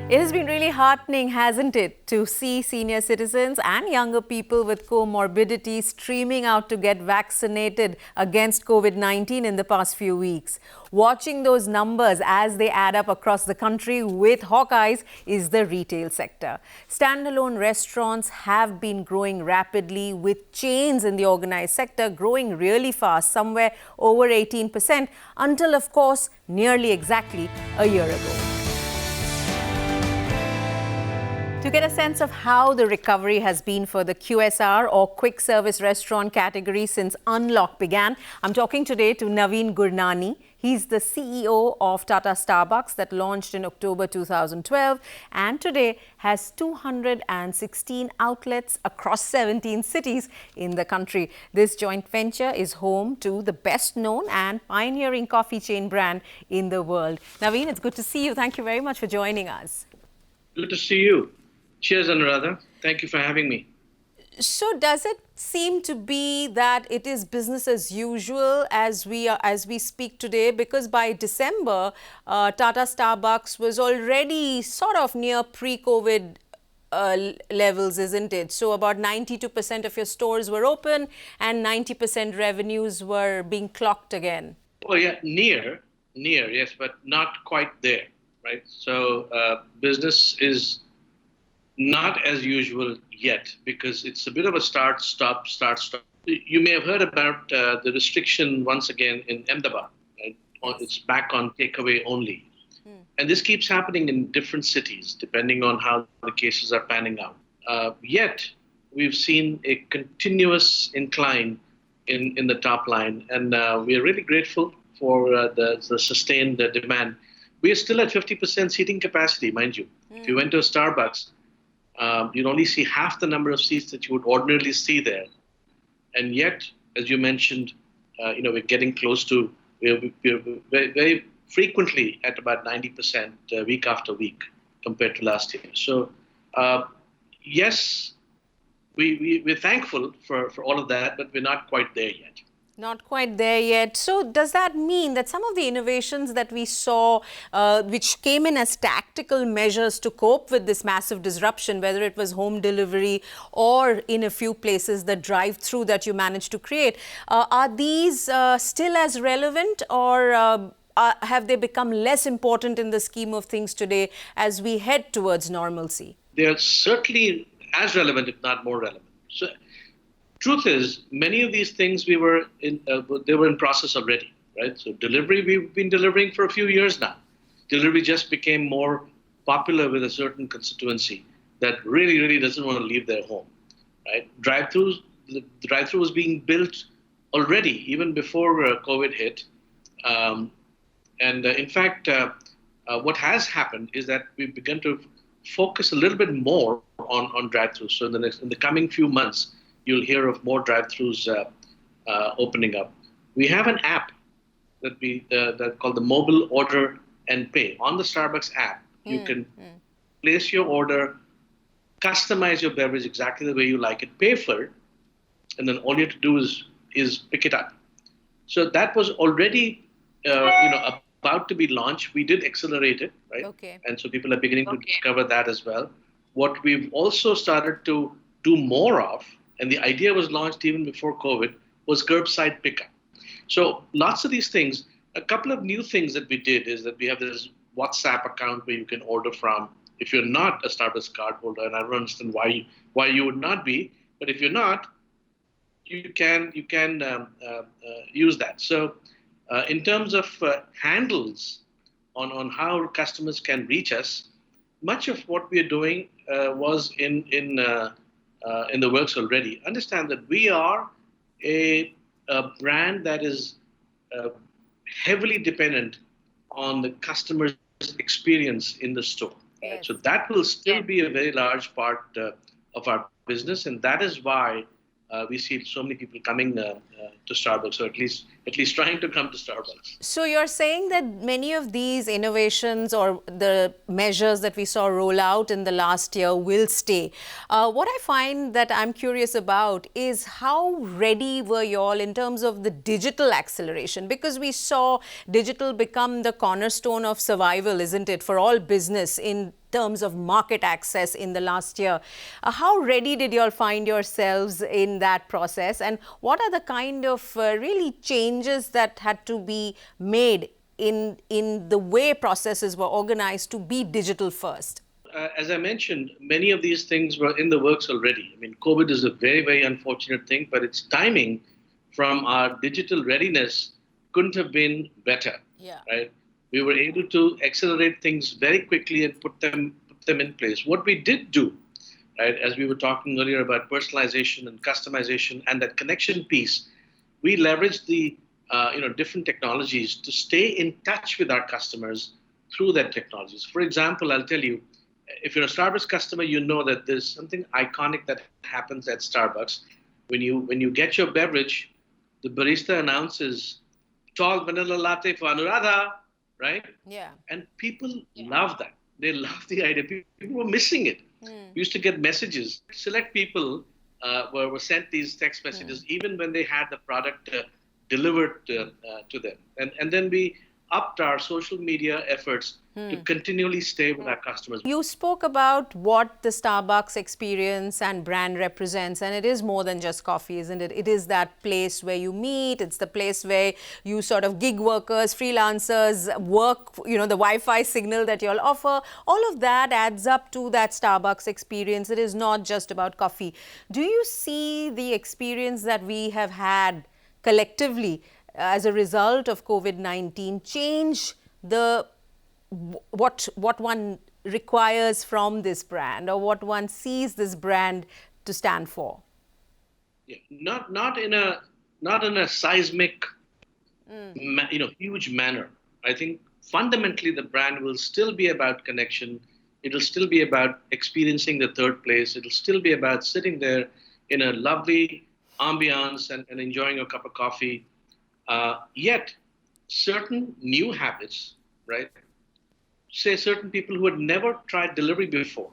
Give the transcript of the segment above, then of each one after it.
It has been really heartening, hasn't it, to see senior citizens and younger people with comorbidities streaming out to get vaccinated against COVID-19 in the past few weeks. Watching those numbers as they add up across the country with hawk eyes is the retail sector. Standalone restaurants have been growing rapidly, with chains in the organized sector growing really fast, somewhere over 18%, until, of course, nearly exactly a year ago. To get a sense of how the recovery has been for the QSR or quick service restaurant category since unlock began, I'm talking today to Navin Gurnaney. He's the CEO of Tata Starbucks that launched in October 2012 and today has 216 outlets across 17 cities in the country. This joint venture is home to the best known and pioneering coffee chain brand in the world. Navin, it's good to see you. Thank you very much for joining us. Good to see you. Cheers, Anuradha. Thank you for having me. So does it seem to be that it is business as usual as we speak today? Because by December, Tata Starbucks was already sort of near pre-COVID levels, isn't it? So about 92% of your stores were open and 90% revenues were being clocked again. Oh yeah, near, yes, but not quite there, right? So business is not as usual yet because it's a bit of a start, stop. You may have heard about the restriction once again in Ahmedabad, right? It's back on takeaway only. And this keeps happening in different cities depending on how the cases are panning out. Yet, we've seen a continuous incline in the top line, and we are really grateful for the sustained demand. We are still at 50% seating capacity, mind you. If you went to a Starbucks, you'd only see half the number of seats that you would ordinarily see there. And yet, as you mentioned, we're getting close to, we're very, very frequently at about 90% week after week compared to last year. So, yes, we're thankful for all of that, but we're not quite there yet. Not quite there yet. So does that mean that some of the innovations that we saw, which came in as tactical measures to cope with this massive disruption, whether it was home delivery or in a few places the drive-through that you managed to create, are these still as relevant, or have they become less important in the scheme of things today as we head towards normalcy? They are certainly as relevant, if not more relevant. So, truth is, many of these things they were in process already, right? So delivery, we've been delivering for a few years now. Delivery just became more popular with a certain constituency that really, really doesn't want to leave their home, right? The drive-through was being built already, even before COVID hit. In fact, what has happened is that we've begun to focus a little bit more on drive-throughs. So in the coming few months, you'll hear of more drive-thrus opening up. We have an app that called the Mobile Order and Pay. On the Starbucks app, you can place your order, customize your beverage exactly the way you like it, pay for it, and then all you have to do is pick it up. So that was already about to be launched. We did accelerate it, right? Okay. And so people are beginning to discover that as well. What we've also started to do more of, and the idea was launched even before COVID, was curbside pickup. So lots of these things. A couple of new things that we did is that we have this WhatsApp account where you can order from if you're not a Starbucks cardholder, and I don't understand why you would not be, but if you're not, you can use that. So in terms of handles on how customers can reach us, much of what we are doing was in the works already. Understand that we are a brand that is heavily dependent on the customer's experience in the store. Right? Yes. So that will still be a very large part of our business, and that is why we see so many people coming to Starbucks, or at least trying to come to Starbucks. So you're saying that many of these innovations or the measures that we saw roll out in the last year will stay. What I find that I'm curious about is how ready were you all in terms of the digital acceleration? Because we saw digital become the cornerstone of survival, isn't it, for all business in terms of market access in the last year. How ready did you all find yourselves in that process? And what are the kind of really changes that had to be made in the way processes were organized to be digital first? As I mentioned, many of these things were in the works already. I mean, COVID is a very, very unfortunate thing, but its timing from our digital readiness couldn't have been better. Yeah. Right? We were able to accelerate things very quickly and put them in place. What we did do, right, as we were talking earlier about personalization and customization and that connection piece, we leveraged the different technologies to stay in touch with our customers through that technologies. For example, I'll tell you, if you're a Starbucks customer, you know that there's something iconic that happens at Starbucks. When you get your beverage, the barista announces, "Tall vanilla latte for Anuradha," right? Yeah. And people love that. They love the idea. People were missing it. We used to get messages. Select people were sent these text messages even when they had the product delivered to them. And then we upped our social media efforts to continually stay with our customers. You spoke about what the Starbucks experience and brand represents, and it is more than just coffee, isn't it? It is that place where you meet. It's the place where you sort of gig workers, freelancers work, the Wi-Fi signal that you all offer. All of that adds up to that Starbucks experience. It is not just about coffee. Do you see the experience that we have had collectively as a result of COVID-19 change what one requires from this brand, or what one sees this brand to stand for? Yeah, not in a seismic, huge manner. I think fundamentally the brand will still be about connection. It'll still be about experiencing the third place. It'll still be about sitting there in a lovely ambiance and enjoying a cup of coffee. Yet, certain new habits, right? Say certain people who had never tried delivery before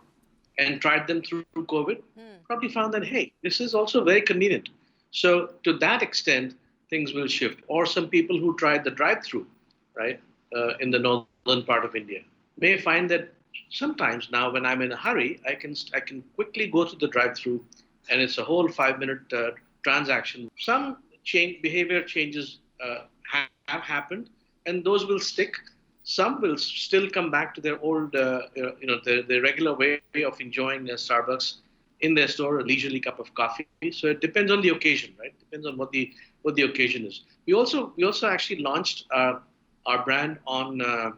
and tried them through COVID probably found that, hey, this is also very convenient. So to that extent, things will shift. Or some people who tried the drive-through, right, in the northern part of India may find that sometimes now when I'm in a hurry, I can quickly go to the drive-through and it's a whole 5-minute transaction. Some behavior changes have happened, and those will stick. Some will still come back to their old, their regular way of enjoying Starbucks in their store, a leisurely cup of coffee. So it depends on the occasion, right? Depends on what the occasion is. We also actually launched our brand on the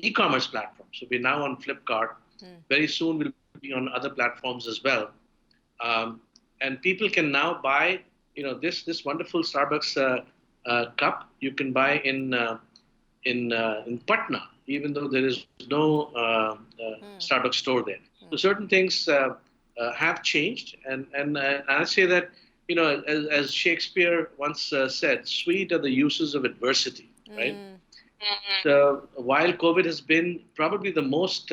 e-commerce platform. So we're now on Flipkart. Very soon we'll be on other platforms as well. And people can now buy, this wonderful Starbucks cup. You can buy in Patna, even though there is no Starbucks store there. So certain things have changed, and I say that, as Shakespeare once said, "Sweet are the uses of adversity," right? So while COVID has been probably the most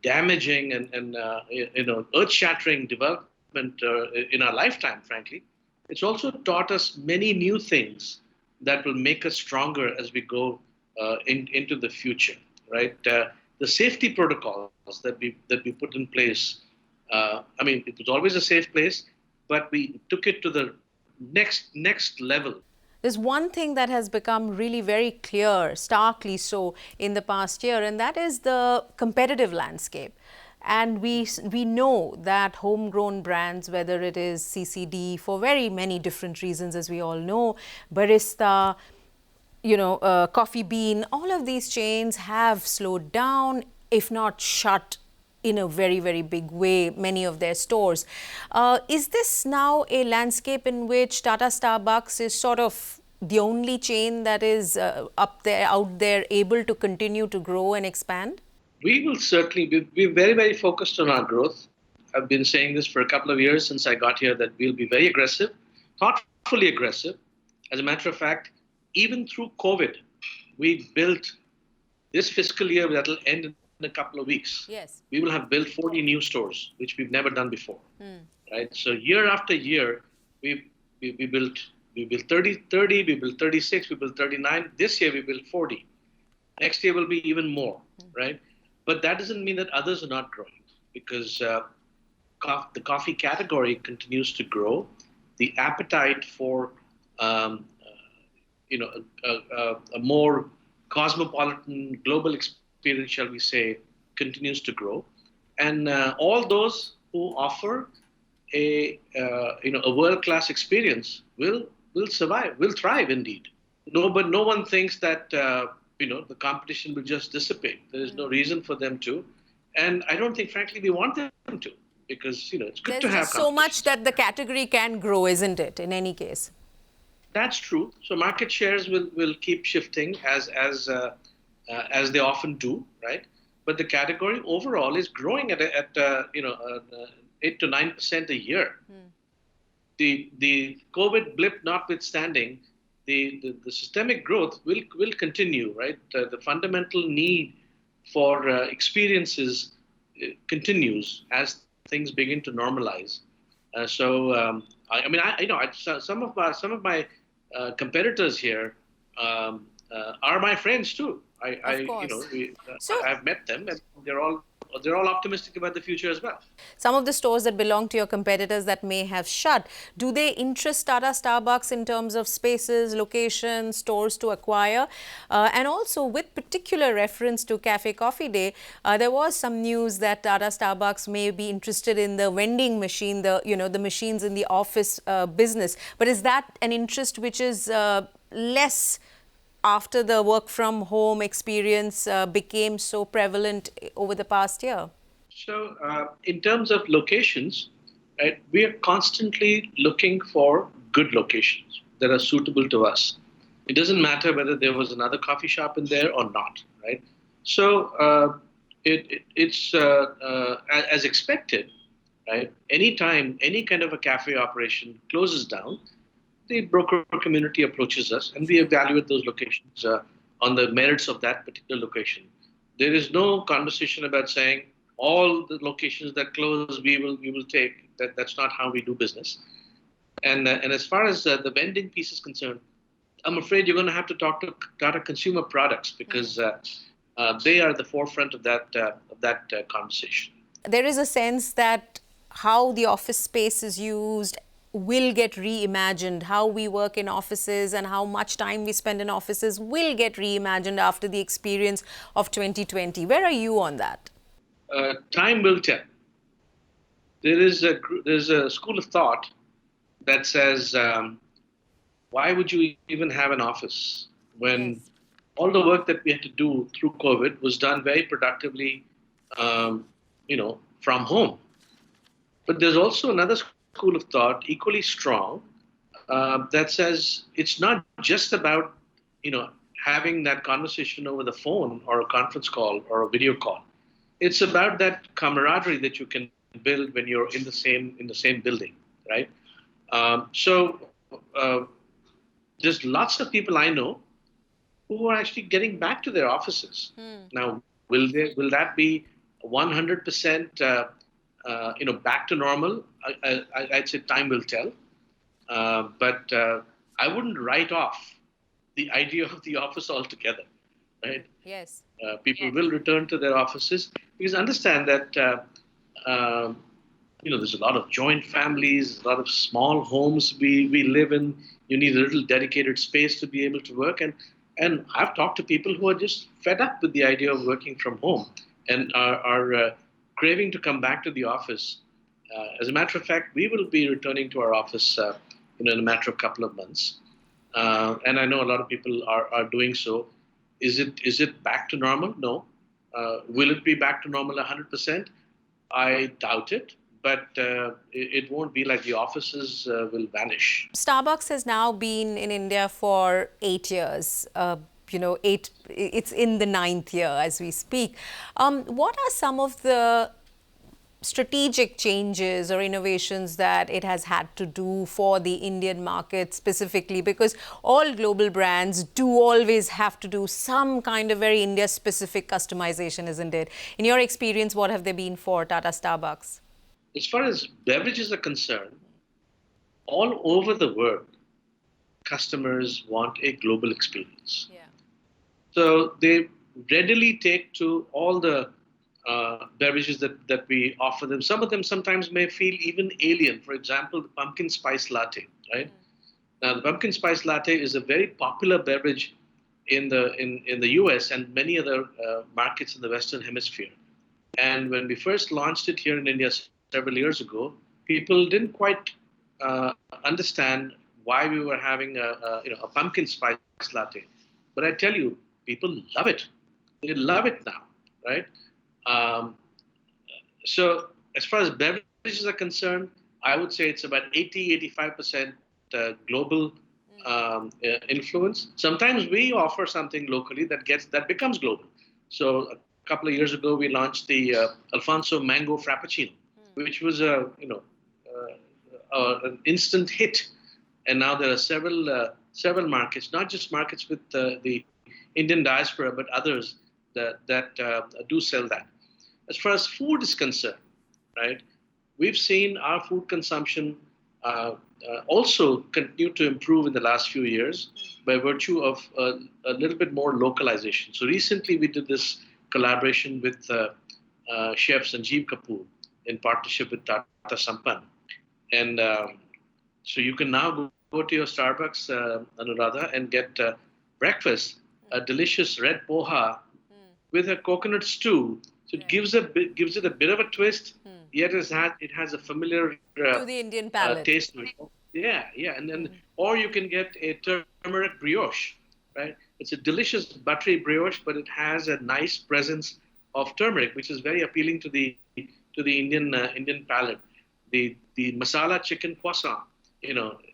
damaging and earth-shattering development in our lifetime, frankly, it's also taught us many new things that will make us stronger as we go into the future, right? The safety protocols that we put in place. It was always a safe place, but we took it to the next level. There's one thing that has become really very clear, starkly so, in the past year, and that is the competitive landscape. And we know that homegrown brands, whether it is CCD for very many different reasons, as we all know, Barista, Coffee Bean, all of these chains have slowed down, if not shut in a very, very big way, many of their stores. Is this now a landscape in which Tata Starbucks is sort of the only chain that is out there, able to continue to grow and expand? We will certainly be very, very focused on our growth. I've been saying this for a couple of years since I got here, that we'll be very aggressive, thoughtfully aggressive. As a matter of fact, even through COVID, we built this fiscal year that will end in a couple of weeks. Yes. We will have built 40 new stores, which we've never done before. Right? So year after year, we built 30, we built 36, we built 39. This year we built 40. Next year will be even more, right? But that doesn't mean that others are not growing because the coffee category continues to grow. The appetite for a more cosmopolitan global experience, shall we say, continues to grow, and all those who offer a world class experience will survive, will thrive indeed. No, but no one thinks that the competition will just dissipate. There is no reason for them to, and I don't think, frankly, we want them to, because it's good to There's have just so much competition. that the category can grow, isn't it, in any case? That's true. So market shares will keep shifting as they often do, right? But the category overall is growing at 8 to 9% a year. The COVID blip notwithstanding, the systemic growth will continue, right? The fundamental need for experiences continues as things begin to normalize. Some of my competitors here are my friends too. Of course. So I've met them, and they're all optimistic about the future as well. some of the stores that belong to your competitors that may have shut, do they interest Tata Starbucks in terms of spaces, locations, stores to acquire? And also, with particular reference to Cafe Coffee Day, there was some news that Tata Starbucks may be interested in the vending machine, the machines in the office business. But is that an interest which is less after the work from home experience became so prevalent over the past year? So, in terms of locations, right, we are constantly looking for good locations that are suitable to us. It doesn't matter whether there was another coffee shop in there or not, right? So, it's as expected, right? Anytime any kind of a cafe operation closes down, the broker community approaches us, and we evaluate those locations on the merits of that particular location. There is no conversation about saying all the locations that close we will take. That's not how we do business. And as far as the vending piece is concerned, I'm afraid you're going to have to talk to Tata Consumer Products because they are at the forefront of that conversation. There is a sense that how the office space is used will get reimagined. How we work in offices and how much time we spend in offices will get reimagined after the experience of 2020. Where are you on that? Time will tell. There's a school of thought that says, why would you even have an office when Yes. all the work that we had to do through COVID was done very productively, from home? But there's also another school of thought, equally strong, that says it's not just about, having that conversation over the phone or a conference call or a video call. It's about that camaraderie that you can build when you're in the same building, right? So there's lots of people I know who are actually getting back to their offices. Now, will that be 100% back to normal? I'd say time will tell. But I wouldn't write off the idea of the office altogether, right? Yes. People will return to their offices because understand that there's a lot of joint families, a lot of small homes we live in. You need a little dedicated space to be able to work, and I've talked to people who are just fed up with the idea of working from home and are craving to come back to the office. As a matter of fact, we will be returning to our office in a matter of a couple of months, and I know a lot of people are doing so. Is it back to normal? No. Will it be back to normal 100%? I doubt it, but it won't be like the offices will vanish. Starbucks has now been in India for 8 years. It's in the 9th year as we speak. What are some of the strategic changes or innovations that it has had to do for the Indian market specifically? Because all global brands do always have to do some kind of very India-specific customization, isn't it? In your experience, what have they been for Tata Starbucks? As far as beverages are concerned, all over the world, customers want a global experience. Yeah. So they readily take to all the beverages that we offer them. Some of them sometimes may feel even alien. For example, the pumpkin spice latte, right? Now, the pumpkin spice latte is a very popular beverage in the US and many other markets in the Western Hemisphere. And when we first launched it here in India several years ago, people didn't quite understand why we were having a pumpkin spice latte. But I tell you, people love it. They love it now, right? Um, so as far as beverages are concerned, I would say it's about 85% global influence. Sometimes we offer something locally that becomes global. So a couple of years ago, we launched the Alfonso Mango Frappuccino, which was an instant hit. And now there are several markets, not just markets with the Indian diaspora, but others that do sell that. As far as food is concerned, right, we've seen our food consumption also continue to improve in the last few years by virtue of a little bit more localization. So recently we did this collaboration with Chef Sanjeev Kapoor in partnership with Tata Sampann. And so you can now go to your Starbucks, Anuradha, and get breakfast, a delicious red poha with a coconut stew. So it gives it a bit of a twist, yet it has a familiar To the Indian palate. taste to it. Yeah, and then or you can get a turmeric brioche, right? It's a delicious buttery brioche, but it has a nice presence of turmeric, which is very appealing to the Indian palate. The masala chicken croissant,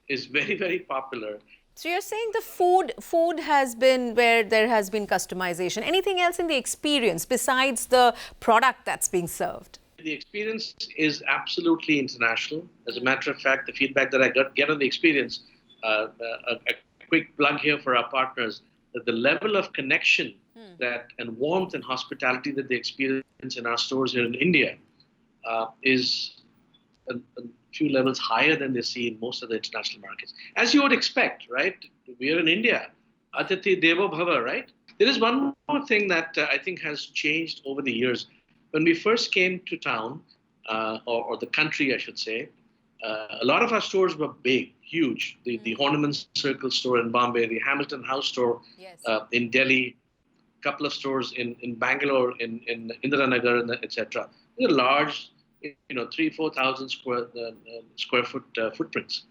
is very popular. So you're saying the food has been where there has been customization. Anything else in the experience besides the product that's being served? The experience is absolutely international. As a matter of fact, the feedback that I get on the experience, a quick plug here for our partners, that the level of connection and warmth and hospitality that they experience in our stores here in India is a few levels higher than they see in most of the international markets. As you would expect, right? We are in India. Atithi Devo Bhava, right? There is one more thing that I think has changed over the years. When we first came to town, or the country, I should say, a lot of our stores were big, huge. The Ornament Circle store in Bombay, the Hamilton House store in Delhi, a couple of stores in Bangalore, in Indiranagar, etc. They're large, 3,000-4,000 square foot footprints.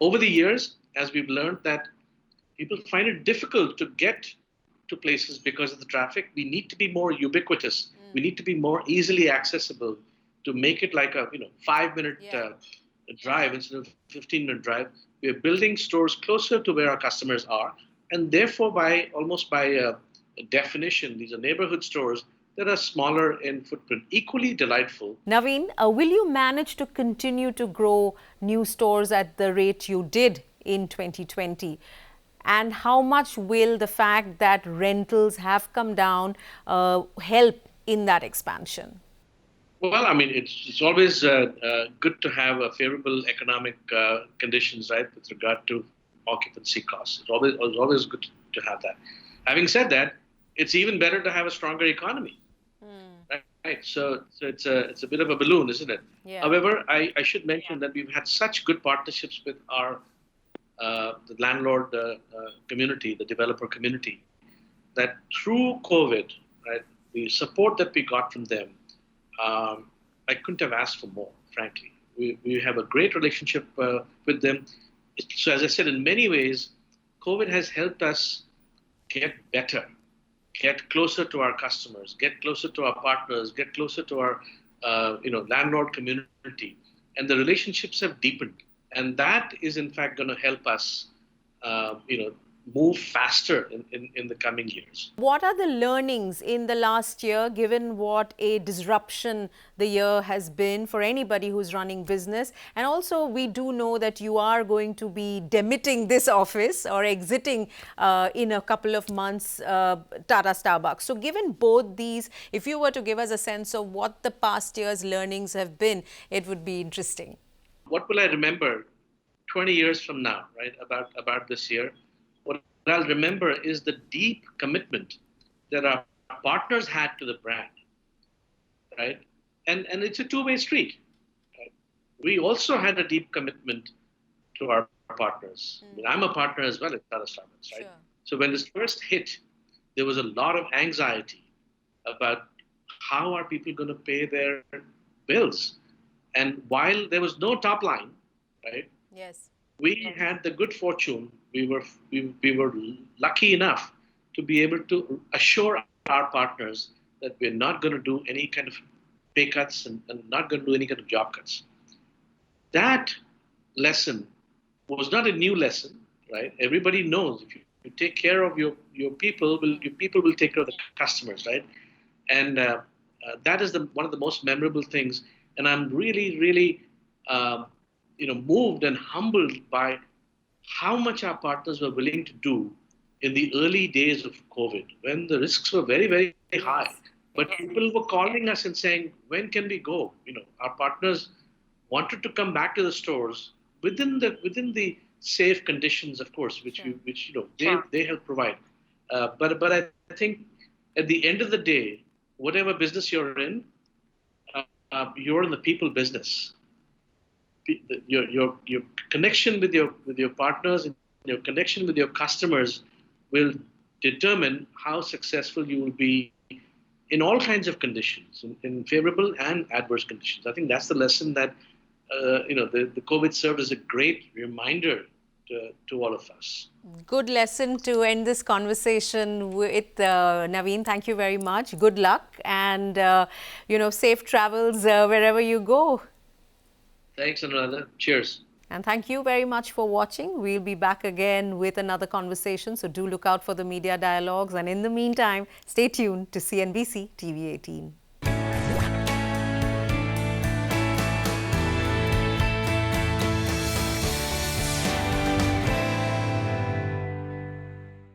Over the years, as we've learned that people find it difficult to get to places because of the traffic, we need to be more ubiquitous. We need to be more easily accessible to make it like a 5-minute drive instead of 15-minute drive. We are building stores closer to where our customers are, and therefore, by definition, these are neighborhood stores that are smaller in footprint, equally delightful. Navin, will you manage to continue to grow new stores at the rate you did in 2020? And how much will the fact that rentals have come down help in that expansion? Well, I mean, it's always good to have a favorable economic conditions, right, with regard to occupancy costs. It's always good to have that. Having said that, it's even better to have a stronger economy. Right. So it's a bit of a balloon, isn't it? Yeah. However, I should mention that we've had such good partnerships with our the landlord community, the developer community, that through COVID, right, the support that we got from them, I couldn't have asked for more, frankly. We have a great relationship with them. So as I said, in many ways, COVID has helped us get better, get closer to our customers, get closer to our partners, get closer to our landlord community. And the relationships have deepened. And that is, in fact, going to help us, move faster in the coming years. What are the learnings in the last year, given what a disruption the year has been for anybody who's running business? And also, we do know that you are going to be demitting this office or exiting in a couple of months, Tata Starbucks. So given both these, if you were to give us a sense of what the past year's learnings have been, it would be interesting. What will I remember 20 years from now, right, about this year? What I'll remember is the deep commitment that our partners had to the brand. right? And it's a two-way street. Right? We also had a deep commitment to our partners. I mean, I'm a partner as well at Tata Starbucks, right? Sure. So when this first hit, there was a lot of anxiety about how are people going to pay their bills. And while there was no top line, right, Yes. we had the good fortune. We were lucky enough to be able to assure our partners that we're not going to do any kind of pay cuts and not going to do any kind of job cuts. That lesson was not a new lesson, right? Everybody knows if you take care of your people, your people will take care of the customers, right? And that is one of the most memorable things. And I'm really, really, um, moved and humbled by how much our partners were willing to do in the early days of COVID, when the risks were very, very high. Yes. But people were calling us and saying, "When can we go?" Our partners wanted to come back to the stores within the safe conditions, of course, which Sure. they help provide. But I think at the end of the day, whatever business you're in, you're in the people business. Your connection with your partners and your connection with your customers will determine how successful you will be in all kinds of conditions, in favorable and adverse conditions. I think that's the lesson that the COVID served as a great reminder to all of us. Good lesson to end this conversation with, Navin. Thank you very much. Good luck and, safe travels wherever you go. Thanks, Anuradha. Cheers. And thank you very much for watching. We'll be back again with another conversation. So do look out for the media dialogues. And in the meantime, stay tuned to CNBC TV 18.